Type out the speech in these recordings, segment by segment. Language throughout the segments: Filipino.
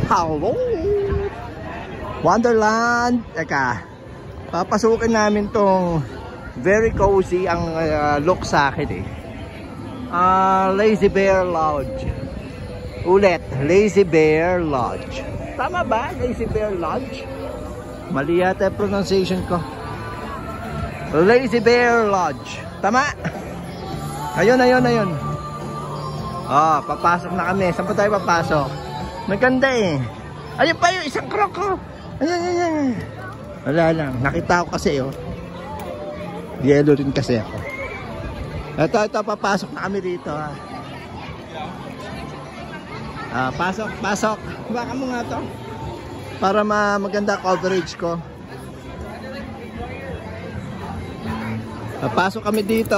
Hello! Wonderland! Teka, papasukin namin tong very cozy ang look sa akin eh. Lazy Bear Lodge. Ulit, Lazy Bear Lodge. Tama ba? Lazy Bear Lodge? Mali yata yung pronunciation ko. Lazy Bear Lodge. Tama? Ayun. Papasok na kami. Saan pa tayo papasok? Maganda eh. Ayun pa yung isang croc ko. Ayan. Wala lang. Nakita ko kasi oh. Yellow rin kasi ako. Ito, papasok na kami dito ha. Pasok. Baka mo nga to. Para maganda coverage ko. Pasok kami dito.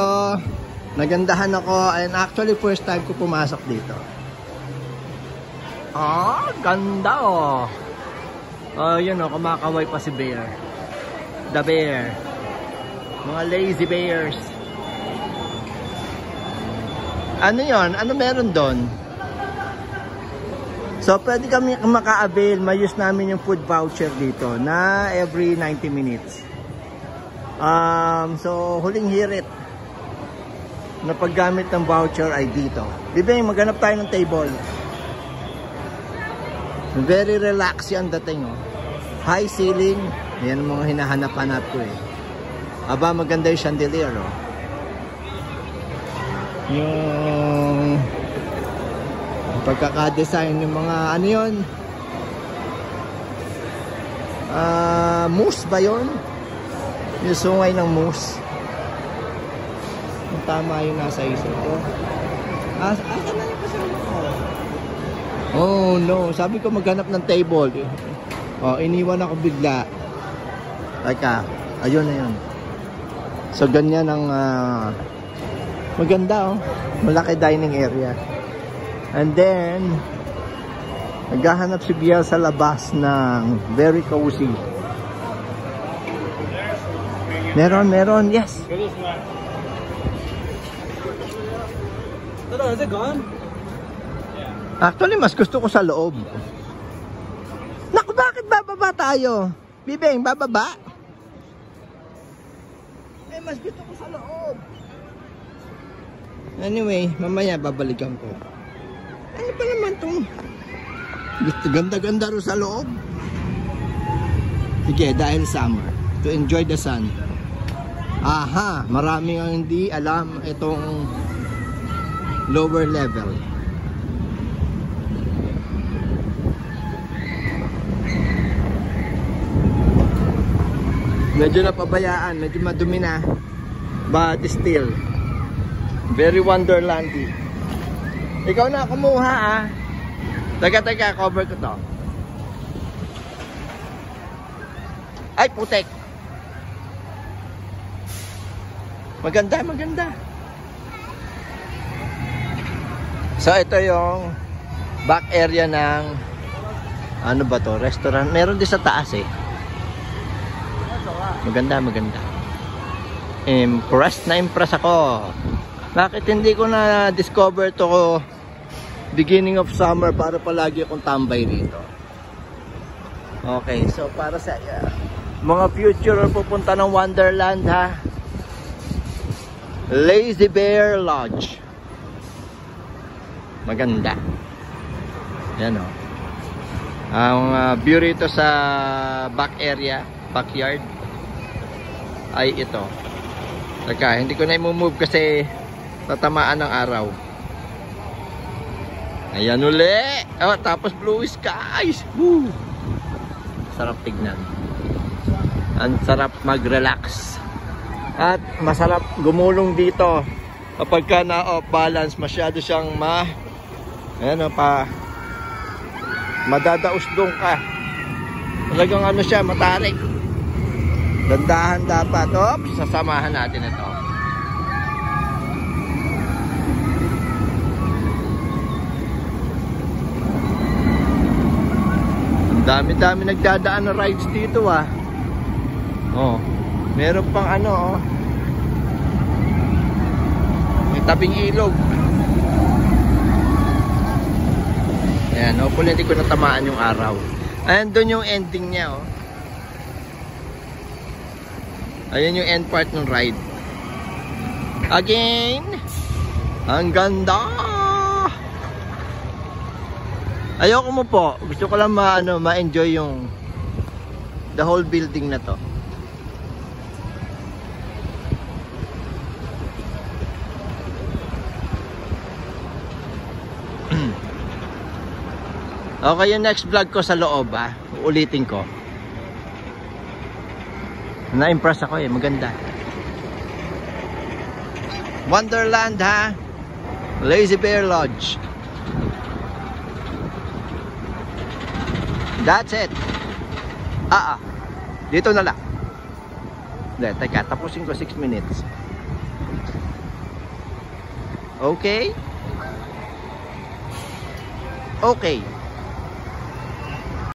Nagandahan ako. And actually first time ko pumasok dito. Ganda oh. Yun oh, kumakaway pa si Bear. The Bear. Mga lazy bears. Ano yun? Ano meron doon? So pwede kami maka-avail. May use namin yung food voucher dito na every 90 minutes. So huling hirit na paggamit ng voucher ay dito. Bibing, maghanap tayo ng table. Very relax yan dating oh. High ceiling. Yan ang mga hinahanap-hanap ko eh. Aba, maganda yung chandelier oh. Yung pagkakadesign ng mga ano yun, mousse ba yun? Yung sungay ng mousse. Tama yung nasa isip ko. Asan na yung kasama ko? Oh no, sabi ko maghanap ng table. Iniwan ako bigla. Teka, ayun na yun. So ganyan ang maganda oh. Malaki dining area. And then naghahanap si Biel sa labas ng very cozy. Meron, yes. Is it gone? Actually, mas gusto ko sa loob. Naku, bakit bababa tayo? Bibeng, bababa? Mas gusto ko sa loob. Anyway, mamaya babalikan ko. Ano ba naman itong ganda-ganda rin sa loob? Sige, dahil summer. To enjoy the sun. Aha, maraming ang hindi alam itong lower level. Medyo napabayaan, medyo madumi na. But still very wonderlandy. Ikaw na kumuha ah. Teka, cover ko to. Ay, putek. Maganda. So ito yung back area ng ano ba to? Restaurant. Meron din sa taas eh. Maganda. Impressed ako. Bakit hindi ko na discover to beginning of summer para palagi akong tambay dito. Okay, so para sa mga future pupunta ng Wonderland ha. Lazy Bear Lodge. Maganda. Yan o. Ang view rito sa backyard ay ito. Teka, hindi ko na i-move kasi tatamaan ng araw. Ayan uli. Oh, tapos blue skies. Woo! Sarap tignan. Ang sarap mag-relax. At masarap gumulong dito. Kapag ka na-off balance, masyado siyang ayan o, madadausdong ka. Talagang ano siya, matarik. Dandahan dapat. Oops, sasamahan natin ito. Ang dami-dami nagdadaan na rides dito ah. Oh, meron pang ano oh. May tabing ilog. Ayan, hopefully hindi ko natamaan yung araw. Ayan, doon yung ending niya, oh. Ayan yung end part ng ride. Again, ang ganda. Ayoko mo po. Gusto ko lang ma-enjoy yung the whole building na to. Okay, yung next vlog ko sa loob, ha. Uulitin ko. Na-impress ako, maganda. Wonderland, ha. Lazy Bear Lodge. That's it. Dito na lang. Hindi, teka, tapusin ko 6 minutes. Okay? Okay.